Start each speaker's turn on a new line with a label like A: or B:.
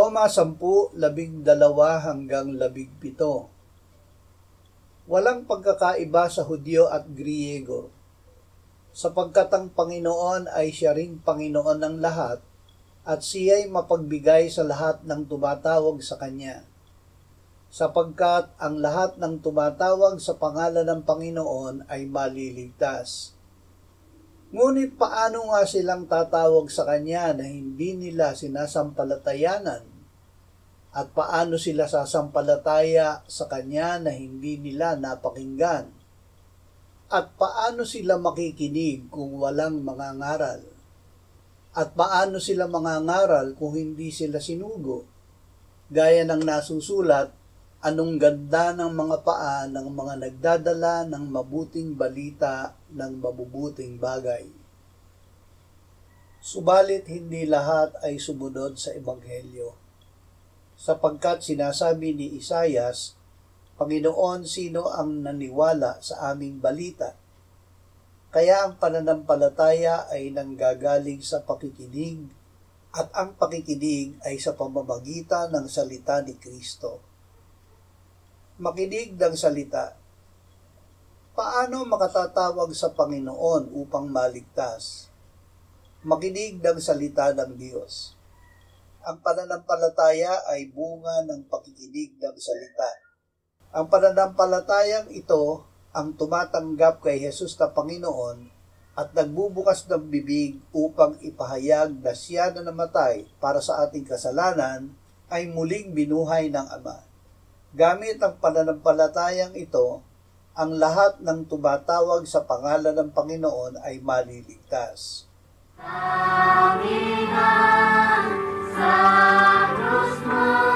A: Roma 10:12 hanggang 17. Walang pagkakaiba sa Hudyo at Griyego, sapagkat ang Panginoon ay siya ring Panginoon ng lahat, at siya'y mapagbigay sa lahat ng tumatawag sa Kanya. Sapagkat ang lahat ng tumatawag sa pangalan ng Panginoon ay maliligtas. Ngunit paano nga silang tatawag sa Kanya na hindi nila sinasampalatayanan? At paano sila sasampalataya sa Kanya na hindi nila napakinggan? At paano sila makikinig kung walang mangangaral? At paano sila mangangaral kung hindi sila sinugo? Gaya ng nasusulat, anong ganda ng mga paa ng mga nagdadala ng mabuting balita ng mabubuting bagay. Subalit hindi lahat ay sumunod sa Ebanghelyo. Sapagkat sinasabi ni Isayas, Panginoon, sino ang naniwala sa aming balita? Kaya ang pananampalataya ay nanggagaling sa pakikinig, at ang pakikinig ay sa pamamagitan ng salita ni Kristo. Makinig ng salita. Paano makatatawag sa Panginoon upang maligtas? Makinig ng salita ng Diyos. Ang pananampalataya ay bunga ng pakikinig ng salita. Ang pananampalatayang ito ang tumatanggap kay Jesus na Panginoon at nagbubukas ng bibig upang ipahayag na siya na namatay para sa ating kasalanan ay muling binuhay ng Ama. Gamit ang pananampalatayang ito, ang lahat ng tumatawag sa pangalan ng Panginoon ay maliligtas.
B: Panginoon, sa krus mo